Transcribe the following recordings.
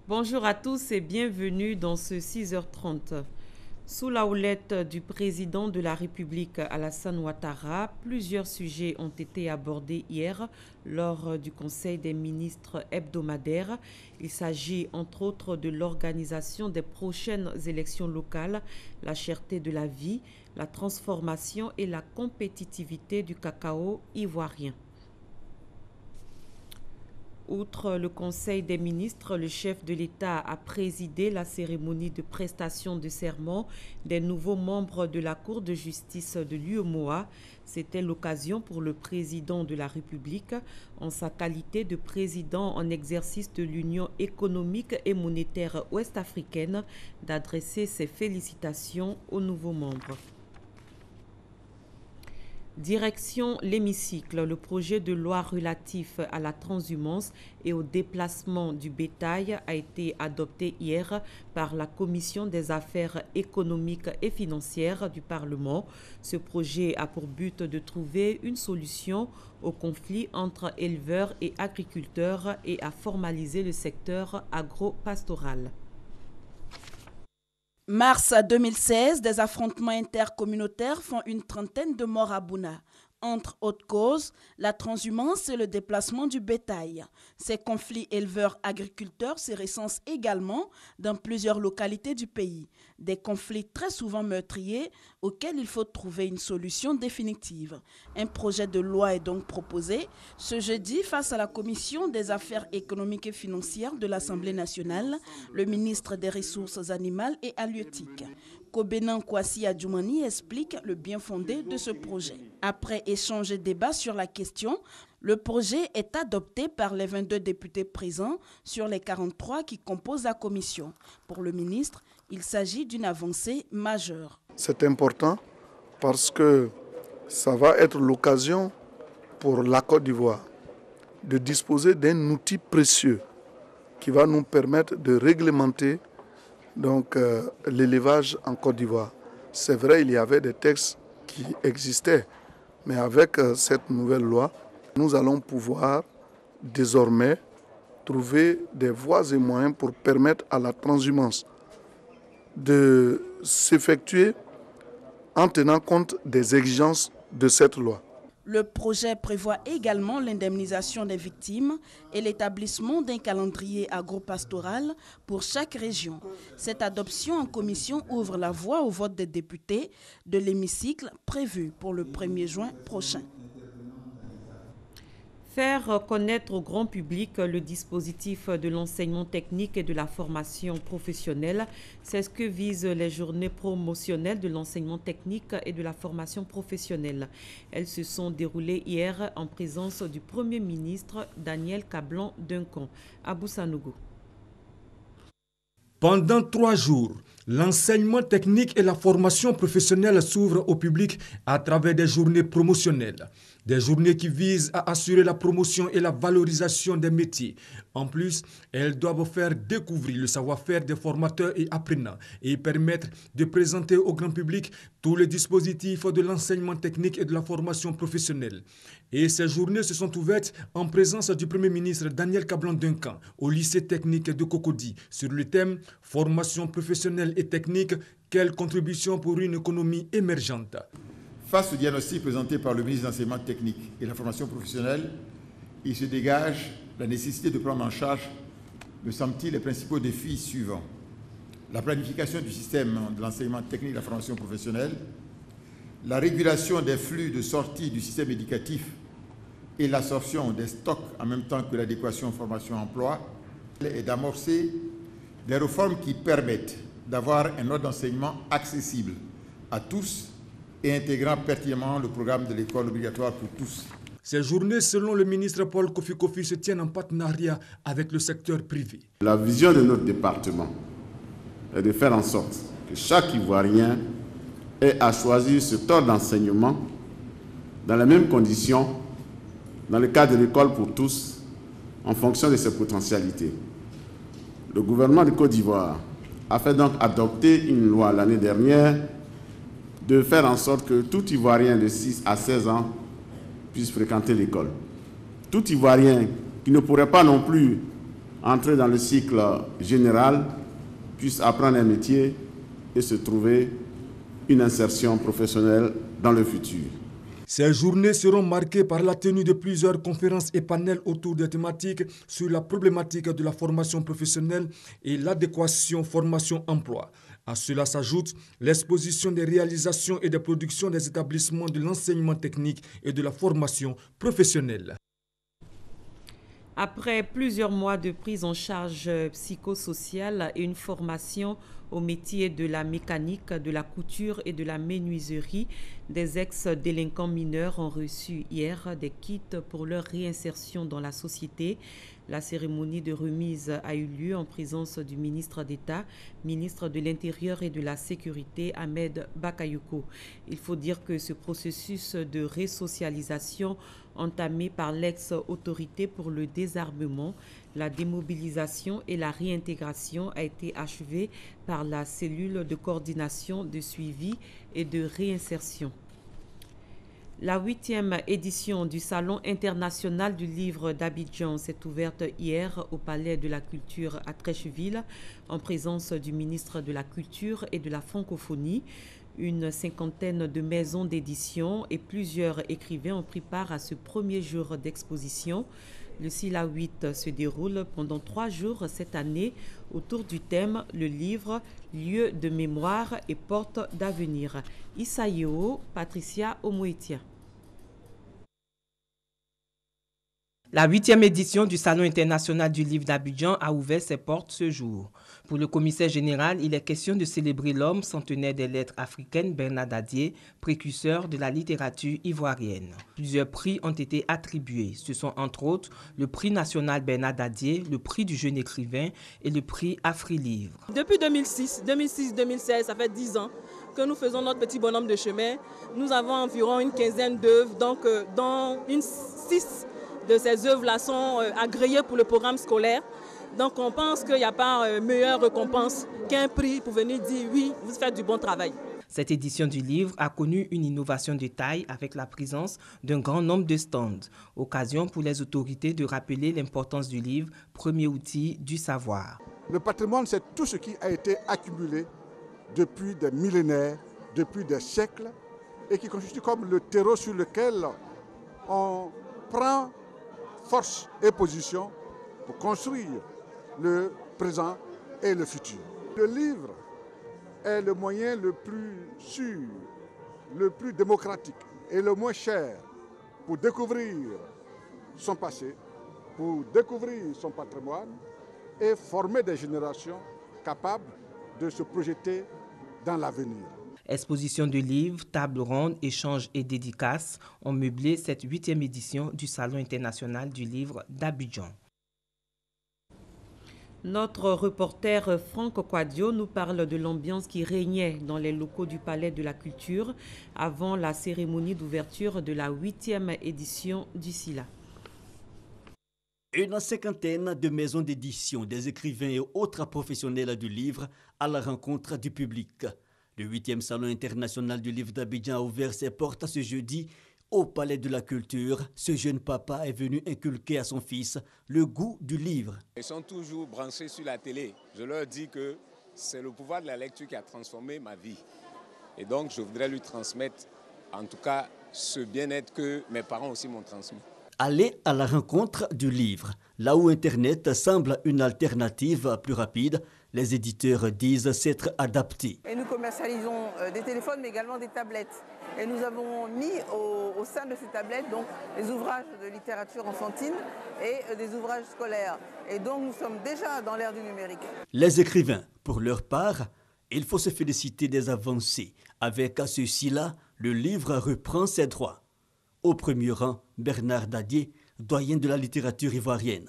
Bonjour à tous et bienvenue dans ce 6h30. Sous la houlette du président de la République Alassane Ouattara, plusieurs sujets ont été abordés hier lors du Conseil des ministres hebdomadaire. Il s'agit entre autres de l'organisation des prochaines élections locales, la cherté de la vie, la transformation et la compétitivité du cacao ivoirien. Outre le Conseil des ministres, le chef de l'État a présidé la cérémonie de prestation de serment des nouveaux membres de la Cour de justice de l'UEMOA. C'était l'occasion pour le président de la République, en sa qualité de président en exercice de l'Union économique et monétaire ouest-africaine, d'adresser ses félicitations aux nouveaux membres. Direction l'hémicycle, le projet de loi relatif à la transhumance et au déplacement du bétail a été adopté hier par la Commission des affaires économiques et financières du Parlement. Ce projet a pour but de trouver une solution au conflit entre éleveurs et agriculteurs et à formaliser le secteur agro-pastoral. Mars 2016, des affrontements intercommunautaires font une trentaine de morts à Bouna. Entre autres causes, la transhumance et le déplacement du bétail. Ces conflits éleveurs-agriculteurs se recensent également dans plusieurs localités du pays. Des conflits très souvent meurtriers auxquels il faut trouver une solution définitive. Un projet de loi est donc proposé ce jeudi face à la Commission des affaires économiques et financières de l'Assemblée nationale, le ministre des Ressources animales et halieutiques. Kobenan Kwasi Adjoumani explique le bien fondé de ce projet. Après échange et débat sur la question, le projet est adopté par les 22 députés présents sur les 43 qui composent la commission. Pour le ministre, il s'agit d'une avancée majeure. C'est important parce que ça va être l'occasion pour la Côte d'Ivoire de disposer d'un outil précieux qui va nous permettre de réglementer l'élevage en Côte d'Ivoire. C'est vrai, il y avait des textes qui existaient, mais avec cette nouvelle loi, nous allons pouvoir désormais trouver des voies et moyens pour permettre à la transhumance de s'effectuer en tenant compte des exigences de cette loi. Le projet prévoit également l'indemnisation des victimes et l'établissement d'un calendrier agropastoral pour chaque région. Cette adoption en commission ouvre la voie au vote des députés de l'hémicycle prévu pour le 1er juin prochain. Faire connaître au grand public le dispositif de l'enseignement technique et de la formation professionnelle, c'est ce que visent les journées promotionnelles de l'enseignement technique et de la formation professionnelle. Elles se sont déroulées hier en présence du Premier ministre Daniel Kablan-Duncan à Boussanougou. Pendant 3 jours, l'enseignement technique et la formation professionnelle s'ouvrent au public à travers des journées promotionnelles. Des journées qui visent à assurer la promotion et la valorisation des métiers. En plus, elles doivent faire découvrir le savoir-faire des formateurs et apprenants et permettre de présenter au grand public tous les dispositifs de l'enseignement technique et de la formation professionnelle. Et ces journées se sont ouvertes en présence du Premier ministre Daniel Kablan-Duncan au lycée technique de Cocody sur le thème « Formation professionnelle et technique, quelle contribution pour une économie émergente ?» Face au diagnostic présenté par le ministre de l'Enseignement technique et de la formation professionnelle, il se dégage la nécessité de prendre en charge, me semble-t-il, les principaux défis suivants. La planification du système de l'enseignement technique et de la formation professionnelle, la régulation des flux de sortie du système éducatif et l'absorption des stocks en même temps que l'adéquation formation-emploi, et d'amorcer des réformes qui permettent d'avoir un ordre d'enseignement accessible à tous et intégrant pertinemment le programme de l'école obligatoire pour tous. Ces journées, selon le ministre Paul Kofi Kofi, se tiennent en partenariat avec le secteur privé. La vision de notre département est de faire en sorte que chaque Ivoirien ait à choisir ce ordre d'enseignement dans les mêmes conditions, dans le cadre de l'école pour tous, en fonction de ses potentialités. Le gouvernement de Côte d'Ivoire a fait donc adopter une loi l'année dernière de faire en sorte que tout Ivoirien de 6 à 16 ans puisse fréquenter l'école. Tout Ivoirien qui ne pourrait pas non plus entrer dans le cycle général, puissent apprendre un métier et se trouver une insertion professionnelle dans le futur. Ces journées seront marquées par la tenue de plusieurs conférences et panels autour des thématiques sur la problématique de la formation professionnelle et l'adéquation formation-emploi. À cela s'ajoute l'exposition des réalisations et des productions des établissements de l'enseignement technique et de la formation professionnelle. Après plusieurs mois de prise en charge psychosociale et une formation au métier de la mécanique, de la couture et de la menuiserie, des ex-délinquants mineurs ont reçu hier des kits pour leur réinsertion dans la société. La cérémonie de remise a eu lieu en présence du ministre d'État, ministre de l'Intérieur et de la Sécurité, Ahmed Bakayoko. Il faut dire que ce processus de resocialisation entamé par l'ex-autorité pour le désarmement, la démobilisation et la réintégration a été achevé par la cellule de coordination, de suivi et de réinsertion. La 8e édition du Salon international du livre d'Abidjan s'est ouverte hier au Palais de la Culture à Treichville en présence du ministre de la Culture et de la Francophonie. Une cinquantaine de maisons d'édition et plusieurs écrivains ont pris part à ce premier jour d'exposition. Le SILA 8 se déroule pendant 3 jours cette année autour du thème « Le livre, lieu de mémoire et porte d'avenir ». Issa Yeo, Patricia Omoetia. La 8e édition du Salon international du livre d'Abidjan a ouvert ses portes ce jour. Pour le commissaire général, il est question de célébrer l'homme centenaire des lettres africaines, Bernard Dadier, précurseur de la littérature ivoirienne. Plusieurs prix ont été attribués. Ce sont entre autres le prix national Bernard Dadier, le prix du jeune écrivain et le prix Afri-Livre. Depuis 2006-2016, ça fait 10 ans que nous faisons notre petit bonhomme de chemin. Nous avons environ une quinzaine d'œuvres, donc dont 6 de ces œuvres-là sont agréées pour le programme scolaire. Donc on pense qu'il n'y a pas meilleure récompense qu'un prix pour venir dire oui, vous faites du bon travail. Cette édition du livre a connu une innovation de taille avec la présence d'un grand nombre de stands. Occasion pour les autorités de rappeler l'importance du livre, premier outil du savoir. Le patrimoine, c'est tout ce qui a été accumulé depuis des millénaires, depuis des siècles, et qui constitue comme le terreau sur lequel on prend force et position pour construire le présent et le futur. Le livre est le moyen le plus sûr, le plus démocratique et le moins cher pour découvrir son passé, pour découvrir son patrimoine et former des générations capables de se projeter dans l'avenir. Exposition de livres, table ronde, échanges et dédicaces ont meublé cette 8e édition du Salon international du livre d'Abidjan. Notre reporter Franck Quadio nous parle de l'ambiance qui régnait dans les locaux du Palais de la Culture avant la cérémonie d'ouverture de la 8e édition du SILA. Une cinquantaine de maisons d'édition, des écrivains et autres professionnels du livre à la rencontre du public. Le 8e Salon international du livre d'Abidjan a ouvert ses portes ce jeudi au Palais de la Culture. Ce jeune papa est venu inculquer à son fils le goût du livre. Ils sont toujours branchés sur la télé. Je leur dis que c'est le pouvoir de la lecture qui a transformé ma vie. Et donc je voudrais lui transmettre en tout cas ce bien-être que mes parents aussi m'ont transmis. Aller à la rencontre du livre. Là où Internet semble une alternative plus rapide, les éditeurs disent s'être adaptés. Et nous commercialisons des téléphones mais également des tablettes. Et nous avons mis au sein de ces tablettes donc, des ouvrages de littérature enfantine et des ouvrages scolaires. Et donc nous sommes déjà dans l'ère du numérique. Les écrivains, pour leur part, il faut se féliciter des avancées. Avec ceci-là, le livre reprend ses droits. Au premier rang, Bernard Dadier, doyen de la littérature ivoirienne.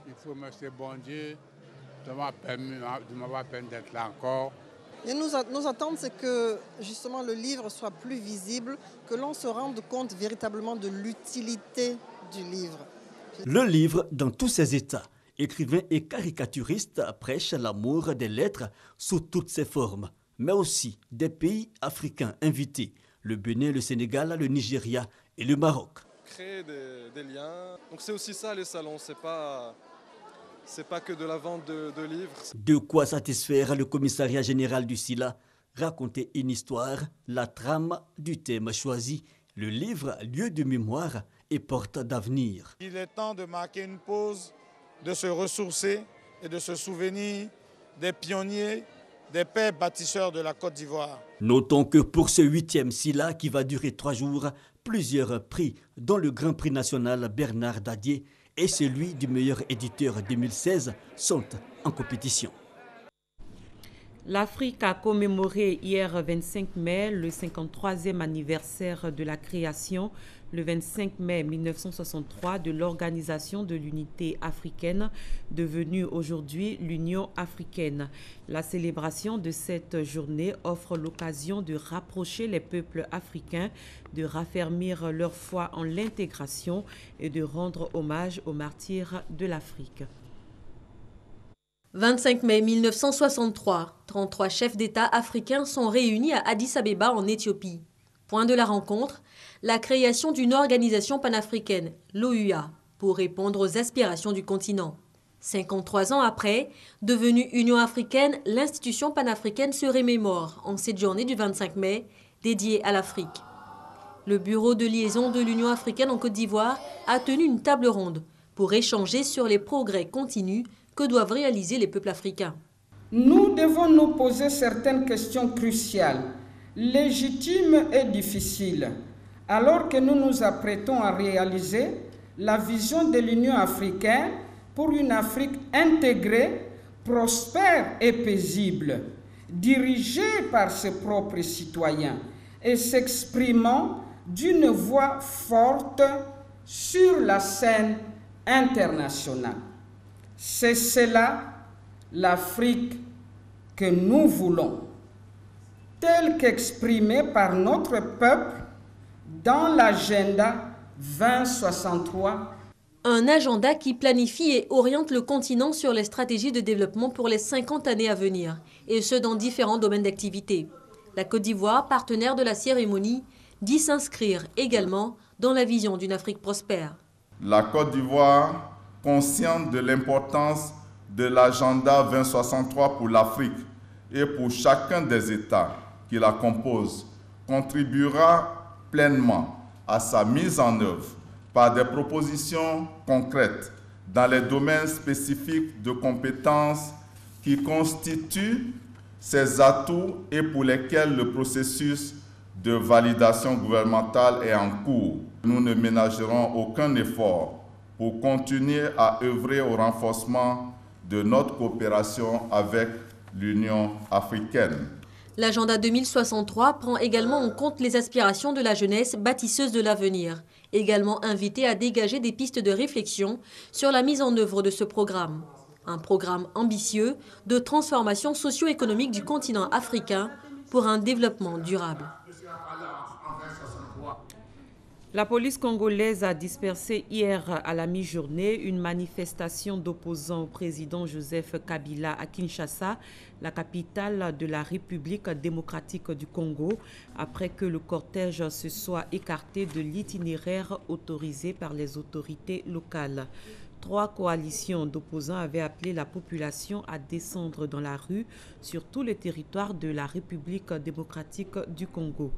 Il faut remercier bon Dieu de m'avoir permis d'être là encore. Et nos attentes, c'est que justement le livre soit plus visible, que l'on se rende compte véritablement de l'utilité du livre. Le livre dans tous ses états. Écrivain et caricaturiste prêche l'amour des lettres sous toutes ses formes, mais aussi des pays africains invités, le Bénin, le Sénégal, le Nigeria et le Maroc. Créer des liens, donc c'est aussi ça les salons, c'est pas c'est pas que de la vente de livres. De quoi satisfaire le commissariat général du SILA, raconter une histoire, la trame du thème choisi, le livre lieu de mémoire et porte d'avenir. Il est temps de marquer une pause, de se ressourcer et de se souvenir des pionniers, des pères bâtisseurs de la Côte d'Ivoire. Notons que pour ce 8e SILA qui va durer 3 jours, plusieurs prix, dont le Grand Prix national Bernard Dadier et celui du meilleur éditeur 2016, sont en compétition. L'Afrique a commémoré hier 25 mai le 53e anniversaire de la création, le 25 mai 1963, de l'Organisation de l'Unité africaine, devenue aujourd'hui l'Union africaine. La célébration de cette journée offre l'occasion de rapprocher les peuples africains, de raffermir leur foi en l'intégration et de rendre hommage aux martyrs de l'Afrique. 25 mai 1963, 33 chefs d'État africains sont réunis à Addis Abeba en Éthiopie. Point de la rencontre, la création d'une organisation panafricaine, l'OUA, pour répondre aux aspirations du continent. 53 ans après, devenue Union africaine, l'institution panafricaine se remémore en cette journée du 25 mai, dédiée à l'Afrique. Le bureau de liaison de l'Union africaine en Côte d'Ivoire a tenu une table ronde pour échanger sur les progrès continus que doivent réaliser les peuples africains. Nous devons nous poser certaines questions cruciales, légitimes et difficiles, alors que nous nous apprêtons à réaliser la vision de l'Union africaine pour une Afrique intégrée, prospère et paisible, dirigée par ses propres citoyens et s'exprimant d'une voix forte sur la scène internationale. C'est cela l'Afrique que nous voulons, telle qu'exprimée par notre peuple dans l'agenda 2063. Un agenda qui planifie et oriente le continent sur les stratégies de développement pour les 50 années à venir, et ce dans différents domaines d'activité. La Côte d'Ivoire, partenaire de la cérémonie, dit s'inscrire également dans la vision d'une Afrique prospère. La Côte d'Ivoire, consciente de l'importance de l'agenda 2063 pour l'Afrique et pour chacun des États qui la composent, contribuera pleinement à sa mise en œuvre par des propositions concrètes dans les domaines spécifiques de compétences qui constituent ses atouts et pour lesquels le processus de validation gouvernementale est en cours. Nous ne ménagerons aucun effort pour continuer à œuvrer au renforcement de notre coopération avec l'Union africaine. L'agenda 2063 prend également en compte les aspirations de la jeunesse bâtisseuse de l'avenir, également invitée à dégager des pistes de réflexion sur la mise en œuvre de ce programme. Un programme ambitieux de transformation socio-économique du continent africain pour un développement durable. La police congolaise a dispersé hier à la mi-journée une manifestation d'opposants au président Joseph Kabila à Kinshasa, la capitale de la République démocratique du Congo, après que le cortège se soit écarté de l'itinéraire autorisé par les autorités locales. 3 coalitions d'opposants avaient appelé la population à descendre dans la rue sur tout le territoire de la République démocratique du Congo.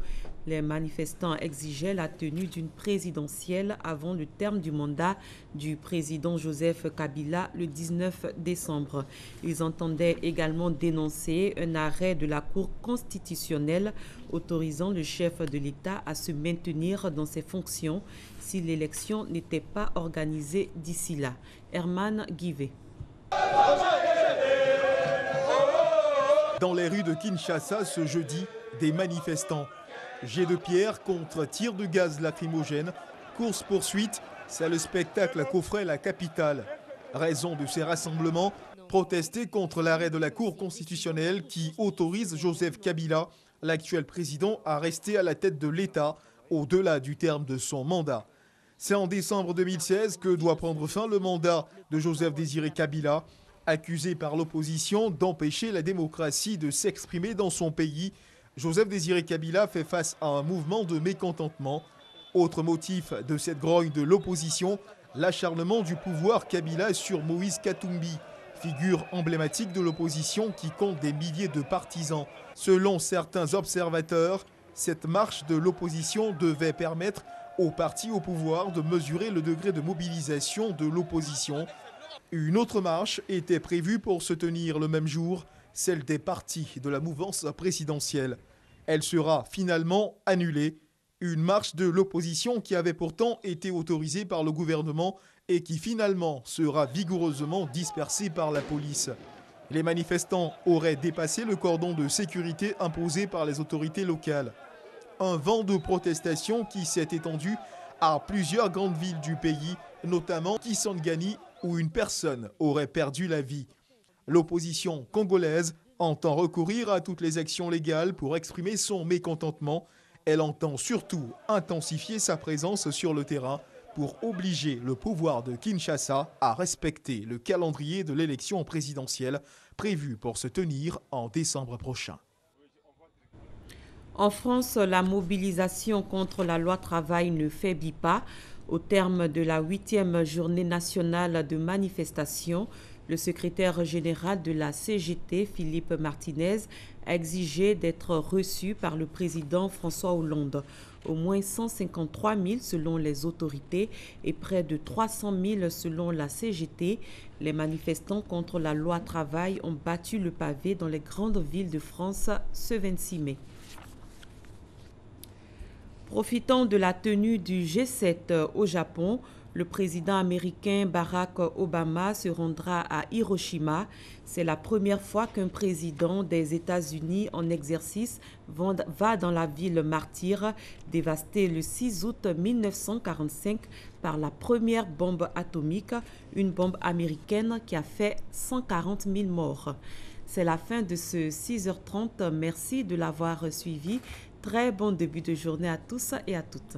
Les manifestants exigeaient la tenue d'une présidentielle avant le terme du mandat du président Joseph Kabila le 19 décembre. Ils entendaient également dénoncer un arrêt de la Cour constitutionnelle autorisant le chef de l'État à se maintenir dans ses fonctions si l'élection n'était pas organisée d'ici là. Herman Guivet. Dans les rues de Kinshasa ce jeudi, des manifestants. Jets de pierre contre tirs de gaz lacrymogène, course-poursuite, c'est le spectacle qu'offrait la capitale. Raison de ces rassemblements, protester contre l'arrêt de la Cour constitutionnelle qui autorise Joseph Kabila, l'actuel président, à rester à la tête de l'État au-delà du terme de son mandat. C'est en décembre 2016 que doit prendre fin le mandat de Joseph Désiré Kabila, accusé par l'opposition d'empêcher la démocratie de s'exprimer dans son pays. Joseph Désiré Kabila fait face à un mouvement de mécontentement. Autre motif de cette grogne de l'opposition, l'acharnement du pouvoir Kabila sur Moïse Katumbi, figure emblématique de l'opposition qui compte des milliers de partisans. Selon certains observateurs, cette marche de l'opposition devait permettre aux partis au pouvoir de mesurer le degré de mobilisation de l'opposition. Une autre marche était prévue pour se tenir le même jour, celle des partis de la mouvance présidentielle. Elle sera finalement annulée. Une marche de l'opposition qui avait pourtant été autorisée par le gouvernement et qui finalement sera vigoureusement dispersée par la police. Les manifestants auraient dépassé le cordon de sécurité imposé par les autorités locales. Un vent de protestation qui s'est étendu à plusieurs grandes villes du pays, notamment Kisangani, où une personne aurait perdu la vie. L'opposition congolaise entend recourir à toutes les actions légales pour exprimer son mécontentement. Elle entend surtout intensifier sa présence sur le terrain pour obliger le pouvoir de Kinshasa à respecter le calendrier de l'élection présidentielle prévue pour se tenir en décembre prochain. En France, la mobilisation contre la loi travail ne faiblit pas. Au terme de la 8e journée nationale de manifestation, le secrétaire général de la CGT, Philippe Martinez, a exigé d'être reçu par le président François Hollande. Au moins 153 000 selon les autorités et près de 300 000 selon la CGT. Les manifestants contre la loi travail ont battu le pavé dans les grandes villes de France ce 26 mai. Profitant de la tenue du G7 au Japon, le président américain Barack Obama se rendra à Hiroshima. C'est la première fois qu'un président des États-Unis en exercice va dans la ville martyre, dévastée le 6 août 1945 par la première bombe atomique, une bombe américaine qui a fait 140 000 morts. C'est la fin de ce 6h30. Merci de l'avoir suivi. Très bon début de journée à tous et à toutes.